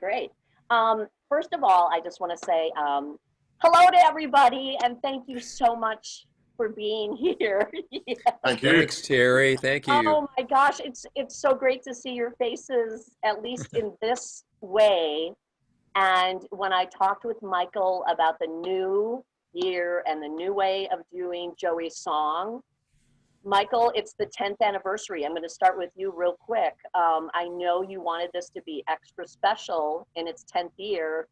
Great. First of all, I just want to say hello to everybody, and thank you so much for being here. Yeah. Thank you. Thanks, Terry. Thank you. Oh my gosh, it's so great to see your faces, at least in this way. And when I talked with Michael about the new year and the new way of doing Joey's song, Michael, it's the 10th anniversary. I'm going to start with you real quick. I know you wanted this to be extra special in its 10th year.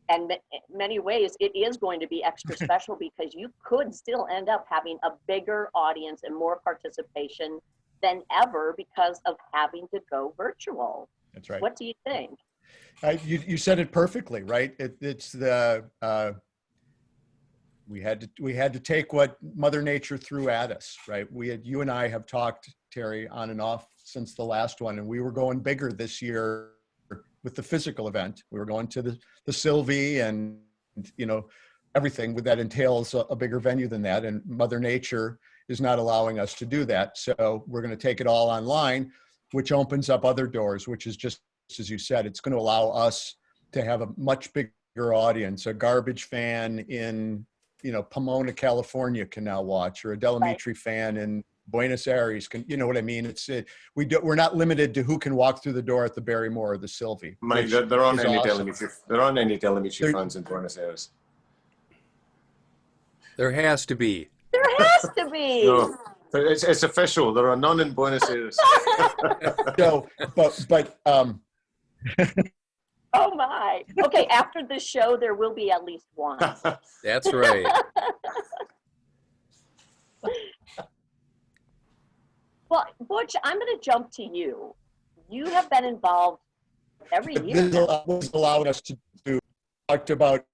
And in many ways, it is going to be extra special because you could still end up having a bigger audience and more participation than ever because of having to go virtual. That's right. What do you think? You said it perfectly, right? It's the we had to take what Mother Nature threw at us, right? You and I have talked, Terry, on and off since the last one, and we were going bigger this year with the physical event. We were going to the Sylvie and, everything that entails a bigger venue than that. And Mother Nature is not allowing us to do that. So we're going to take it all online, which opens up other doors, which is just, as you said, it's going to allow us to have a much bigger audience. A garbage fan in, Pomona, California can now watch, or a Delamitri fan in Buenos Aires can, you know what I mean? We're not limited to who can walk through the door at the Barrymore or the Sylvie. Mike, there aren't any awesome. Delamitri fans in Buenos Aires. There has to be. There has to be. No, it's official. There are none in Buenos Aires. So, but Oh my. Okay, after the show, there will be at least one. That's right. Well, Butch, I'm going to jump to you. You have been involved every year. This was allowed us to do, talked about,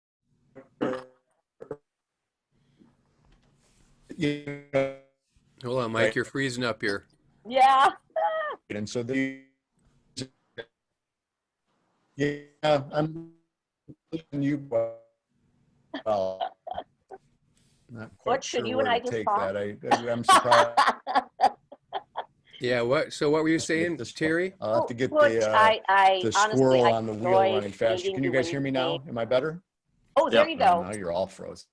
Hold on, Mike, right. You're freezing up here. Yeah. And so I'm listening to you. Well, not quite What should sure you and where I to just take talk? that. I'm surprised. Yeah, so what were you saying, Terry? I'll have to get Butch, the honestly, squirrel I on the wheel enjoyed running faster. meeting Can you you guys when hear me you now? came. Am I better? Oh, there Yep. you go. Now you're all frozen.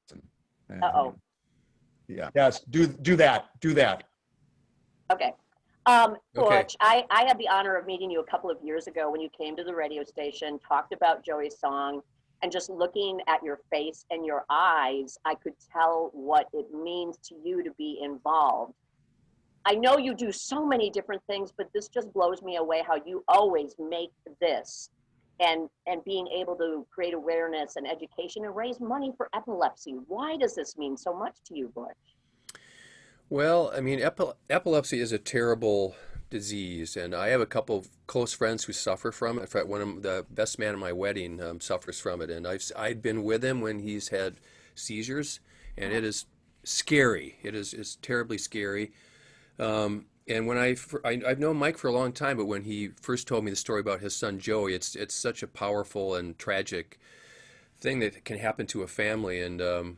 Uh-oh. Yeah. Yes. Do that. Okay. Okay. Butch, I had the honor of meeting you a couple of years ago when you came to the radio station, talked about Joey's song, and just looking at your face and your eyes, I could tell what it means to you to be involved. I know you do so many different things, but this just blows me away how you always make this and being able to create awareness and education and raise money for epilepsy. Why does this mean so much to you, Butch? Well, I mean, epilepsy is a terrible disease, and I have a couple of close friends who suffer from it. In fact, one of the best man at my wedding suffers from it, and I've been with him when he's had seizures, and it is scary. It's terribly scary. And when I've known Mike for a long time, but when he first told me the story about his son Joey, it's such a powerful and tragic thing that can happen to a family, and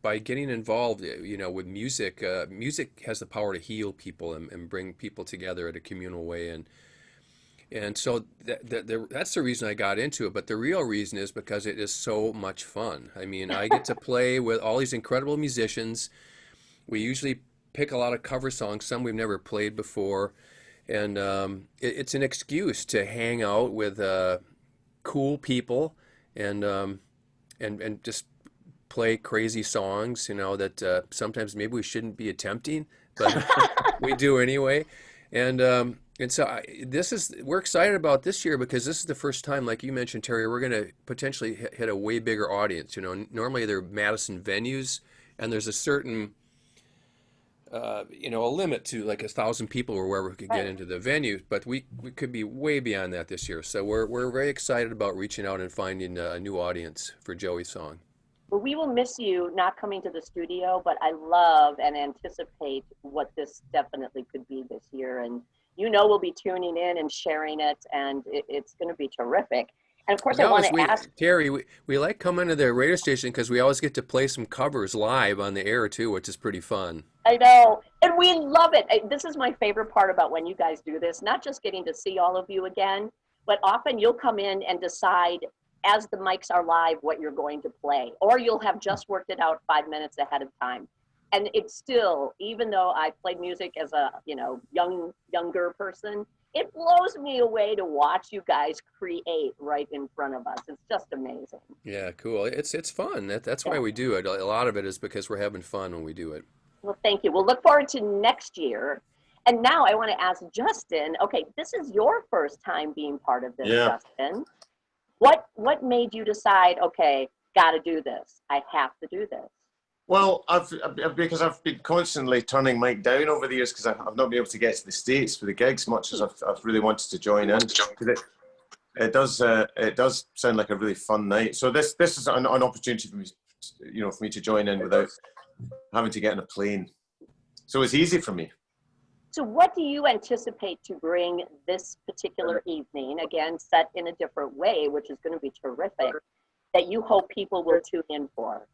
by getting involved, with music, music has the power to heal people and bring people together in a communal way, and so that's the reason I got into it. But the real reason is because it is so much fun. I mean, I get to play with all these incredible musicians. We usually pick a lot of cover songs, some we've never played before, and it's an excuse to hang out with cool people and just play crazy songs, that sometimes maybe we shouldn't be attempting, but we do anyway. And so we're excited about this year because this is the first time, like you mentioned, Terry, we're going to potentially hit a way bigger audience. Normally they're Madison venues, and there's a certain a limit to like 1,000 people or wherever we could get into the venue, but we could be way beyond that this year. So we're very excited about reaching out and finding a new audience for Joey's song. Well, we will miss you not coming to the studio, but I love and anticipate what this definitely could be this year. And we'll be tuning in and sharing it, and it's going to be terrific. And of course, I want to ask Terry, we like coming to the radio station because we always get to play some covers live on the air too, which is pretty fun. I know, and we love it. This is my favorite part about when you guys do this, not just getting to see all of you again. but often you'll come in and decide as the mics are live what you're going to play, or you'll have just worked it out 5 minutes ahead of time. And it's still, even though I played music as a, you know, younger person, it blows me away to watch you guys create right in front of us. It's just amazing. Yeah, cool. It's fun. That's why Yeah. we do it. A lot of it is because we're having fun when we do it. Well, thank you. We'll look forward to next year. And now I want to ask Justin, okay, this is your first time being part of this, Yeah. Justin. What made you decide, okay, got to do this. I have to do this. Well, because I've been constantly turning Mike down over the years because I've not been able to get to the States for the gigs much as I've really wanted to join in. 'Cause it does sound like a really fun night. So this is an opportunity for me, you know, for me to join in without having to get in a plane. So it's easy for me. So what do you anticipate to bring this particular evening, again, set in a different way, which is going to be terrific, that you hope people will tune in for?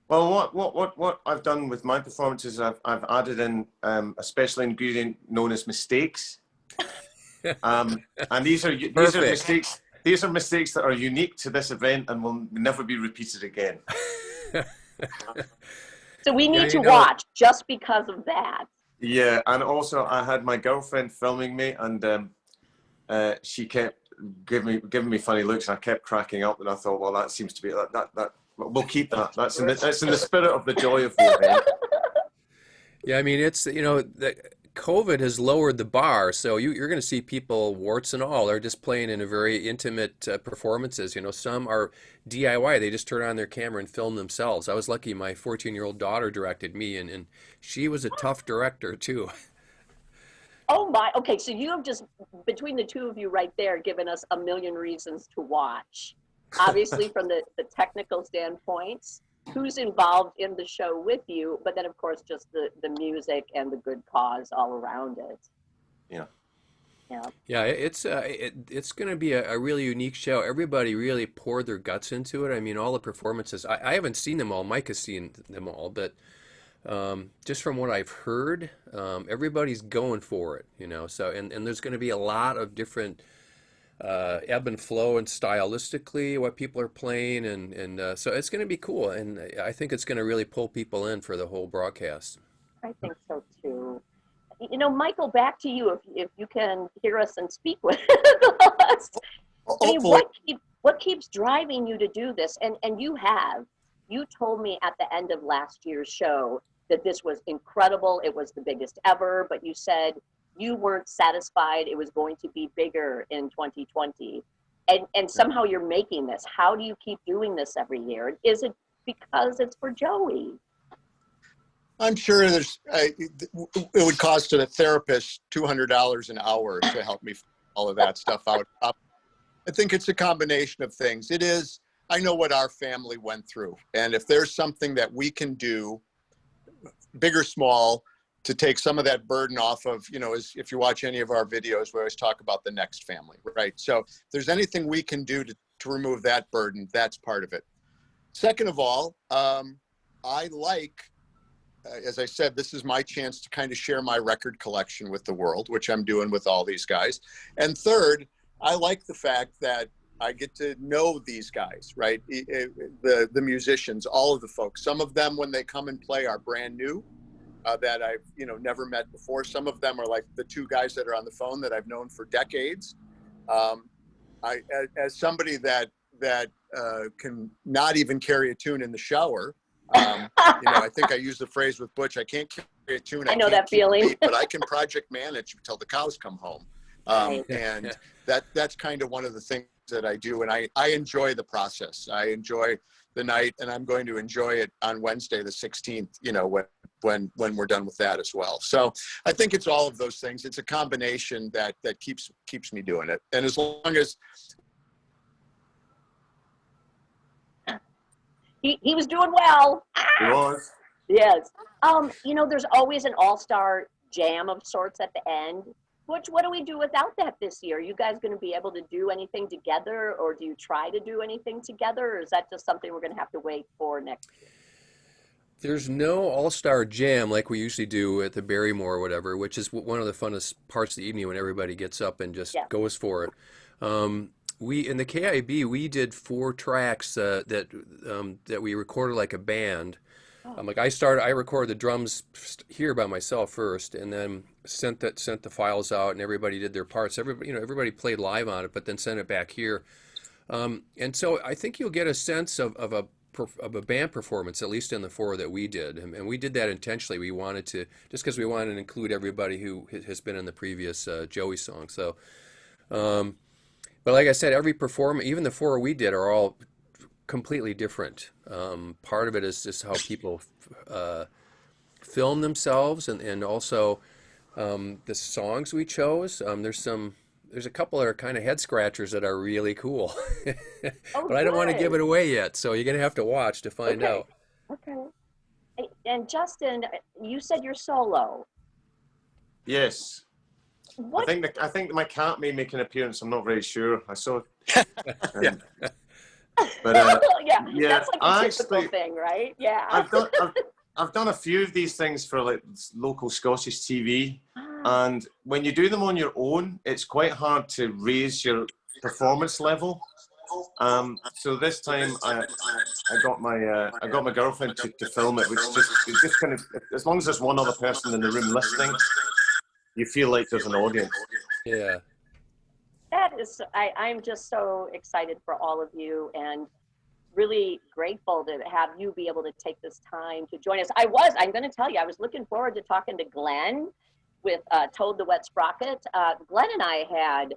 Well, what I've done with my performances, I've added in a special ingredient known as mistakes, and these are Perfect. mistakes. These are mistakes that are unique to this event and will never be repeated again. So we need Yeah, to you know- watch just because of that. Yeah, and also I had my girlfriend filming me, and she kept giving me funny looks, and I kept cracking up, and I thought, well, that seems to be that. We'll keep that. That's in the spirit of the joy of the event. Yeah, I mean, it's, you know, COVID has lowered the bar, so you're going to see people, warts and all, are just playing in a very intimate performances. You know, some are DIY. They just turn on their camera and film themselves. I was lucky my 14-year-old daughter directed me, and she was a tough director, too. Oh my, okay, so you have just, between the two of you right there, given us a million reasons to watch. Obviously, from the technical standpoints, who's involved in the show with you, but then, of course, just the music and the good cause all around it. Yeah. Yeah. Yeah, it's going to be a really unique show. Everybody really poured their guts into it. I mean, all the performances, I haven't seen them all. Mike has seen them all, but just from what I've heard, everybody's going for it, you know. So, and there's going to be a lot of different ebb and flow and stylistically what people are playing, and so it's going to be cool, and I think it's going to really pull people in for the whole broadcast. I think so too. You know, Michael, back to you if you can hear us and speak with us. I mean, what keeps driving you to do this? And you told me at the end of last year's show that this was incredible. It was the biggest ever, but you said you weren't satisfied. It was going to be bigger in 2020. And somehow you're making this. How do you keep doing this every year? Is it because it's for Joey? I'm sure it would cost a therapist $200 an hour to help me figure all of that stuff out. I think it's a combination of things. It is, I know what our family went through. And if there's something that we can do, big or small, to take some of that burden off of, you know, if you watch any of our videos, we always talk about the next family, right? So if there's anything we can do to remove that burden, that's part of it. Second of all, I like, as I said, this is my chance to kind of share my record collection with the world, which I'm doing with all these guys. And third, I like the fact that I get to know these guys, right? The musicians, all of the folks. Some of them, when they come and play, are brand new, that I've, you know, never met before. Some of them are like the two guys that are on the phone that I've known for decades. As somebody that can not even carry a tune in the shower, you know, I think I use the phrase with Butch, I can't carry a tune. I know can't that keep a feeling. beat, but I can project manage until the cows come home. Right. And that's kind of one of the things that I do. And I enjoy the process. I enjoy the night, and I'm going to enjoy it on Wednesday, the 16th, you know, when we're done with that as well. So I think it's all of those things. It's a combination that keeps me doing it. And as long as he was doing well. It was. Yes. You know, there's always an all-star jam of sorts at the end. What do we do without that this year? Are you guys going to be able to do anything together, or do you try to do anything together, or is that just something we're going to have to wait for next year? There's no all-star jam like we usually do at the Barrymore or whatever, which is one of the funnest parts of the evening when everybody gets up and just Yeah. goes for it. We in the KIB we did 4 tracks that we recorded like a band. Oh, Like I recorded the drums here by myself first, and then sent the files out, and everybody did their parts. Everybody played live on it, but then sent it back here. And so I think you'll get a sense of a band performance, at least in the 4 that we did, and we did that intentionally. We wanted to, just because we wanted to include everybody who has been in the previous Joey song. So, but like I said, every performance, even the 4 we did, are all completely different. Part of it is just how people film themselves, and also the songs we chose. There's a couple that are kind of head scratchers that are really cool, oh, but I don't want to give good. it away yet. So you're gonna have to watch to find Okay. out. Okay. And Justin, you said you're solo. Yes. What? I think my cat may make an appearance. I'm not very sure. I saw. Yeah. But Yeah, yeah, that's like a I typical actually thing, right? Yeah. I've done a few of these things for like local Scottish TV, and when you do them on your own, it's quite hard to raise your performance level. So this time I got my girlfriend to film it, which just kind of, as long as there's one other person in the room listening, you feel like there's an audience. Yeah. That is, I'm just so excited for all of you, and really grateful to have you be able to take this time to join us. I'm going to tell you, I was looking forward to talking to Glenn with Toad the Wet Sprocket. Glenn and I had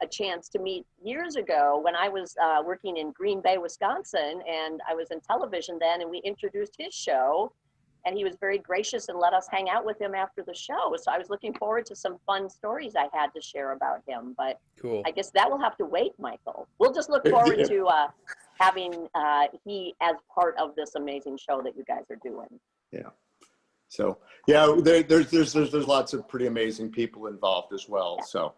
a chance to meet years ago when I was working in Green Bay, Wisconsin, and I was in television then, and we introduced his show, and he was very gracious and let us hang out with him after the show. So I was looking forward to some fun stories I had to share about him, but Cool. I guess that will have to wait, Michael. We'll just look forward to having he as part of this amazing show that you guys are doing. Yeah. So yeah, there's lots of pretty amazing people involved as well. Yeah. So,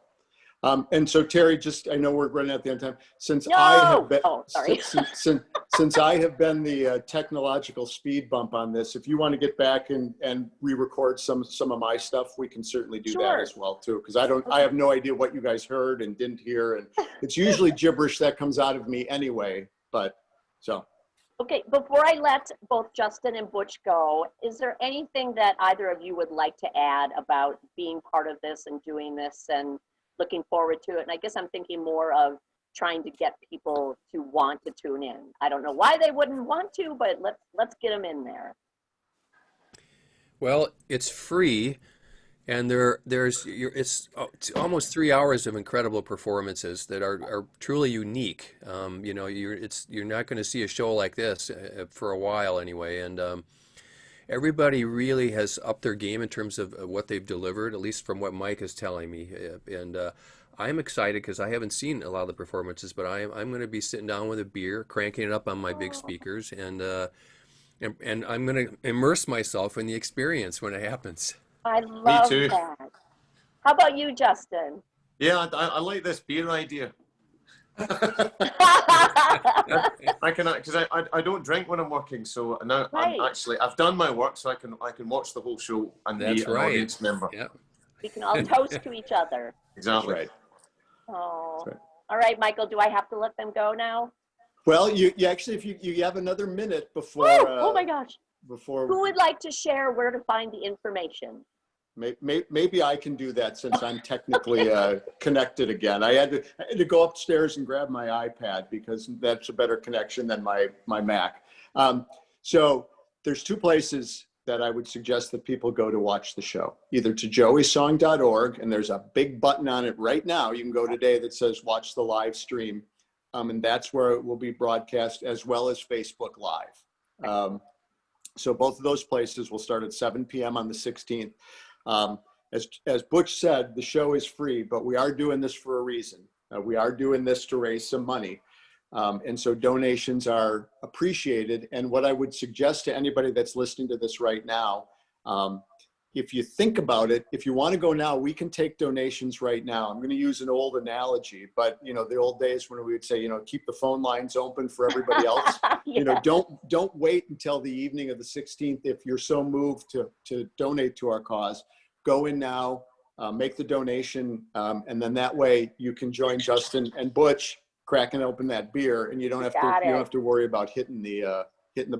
and so Teri, just, I know we're running out the end of time. Since No! I have been, Oh, sorry. since I have been the technological speed bump on this, if you want to get back and re-record some of my stuff, we can certainly do that Sure. as well too. Because I have no idea what you guys heard and didn't hear, and it's usually gibberish that comes out of me anyway. But so. Okay, before I let both Justin and Butch go, is there anything that either of you would like to add about being part of this and doing this and looking forward to it? And I guess I'm thinking more of trying to get people to want to tune in. I don't know why they wouldn't want to, but let's get them in there. Well, it's free, and it's almost 3 hours of incredible performances that are truly unique. You're not going to see a show like this for a while anyway, and everybody really has upped their game in terms of what they've delivered, at least from what Mike is telling me. And I'm excited because I haven't seen a lot of the performances, but I'm going to be sitting down with a beer, cranking it up on my big speakers, and I'm going to immerse myself in the experience when it happens. I love too. that. How about you, Justin? Yeah, I like this beer idea. I can, because I don't drink when I'm working, so now Right. I've done my work, so I can watch the whole show and be That's an right. audience member. Yeah. We can all toast to each other. Exactly. Right. Oh, That's right. all right, Michael, do I have to let them go now? Well, you actually, if you have another minute before. Oh my gosh. Before. Who would like to share where to find the information? Maybe I can do that since I'm technically connected again. I had to go upstairs and grab my iPad because that's a better connection than my Mac. So there's 2 places that I would suggest that people go to watch the show. Either to joeysong.org, and there's a big button on it right now. You can go today that says watch the live stream, and that's where it will be broadcast, as well as Facebook Live. So both of those places will start at 7 p.m. on the 16th. As Butch said, the show is free, but we are doing this for a reason. We are doing this to raise some money. And so donations are appreciated. And what I would suggest to anybody that's listening to this right now, if you think about it, if you want to go now, we can take donations right now. I'm going to use an old analogy, but the old days when we would say, keep the phone lines open for everybody else. Yeah. Don't wait until the evening of the 16th. If you're so moved to donate to our cause, go in now, make the donation, and then that way you can join Justin and Butch cracking open that beer, and you don't have to worry about hitting the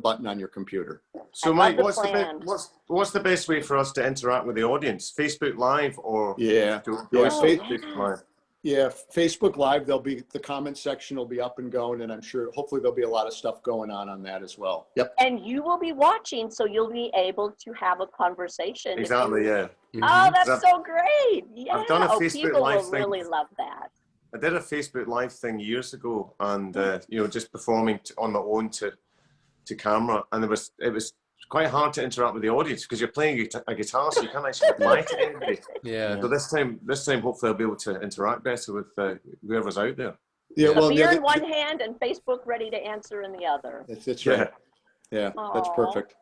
button on your computer. So, Mike, what's the best way for us to interact with the audience? Facebook Live or Facebook Live? Yeah, Facebook Live. The comment section will be up and going, and I'm sure hopefully there'll be a lot of stuff going on that as well. Yep. And you will be watching, so you'll be able to have a conversation. Exactly. Yeah. Oh, that's so great! Yeah. I've done a Facebook people Live will thing. really love that. I did a Facebook Live thing years ago, and just performing on my own to camera, and it was quite hard to interact with the audience because you're playing a guitar, so you can't actually reply to anybody. Yeah. So this time, hopefully, I'll be able to interact better with whoever's out there. Yeah. Well, beer in one hand and Facebook ready to answer in the other. That's right. Yeah, that's perfect.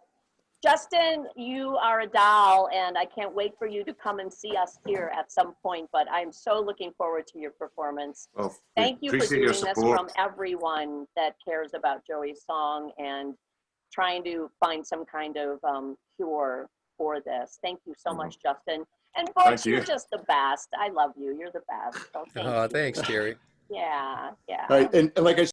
Justin, you are a doll, and I can't wait for you to come and see us here at some point, but I'm so looking forward to your performance. Well, Thank you for doing this support. from everyone that cares about Joey's song and trying to find some kind of cure for this. Thank you so much, Justin. And Butch, you're just the best. I love you. You're the best. So thank you. Thanks, Teri. Yeah. Right, and like I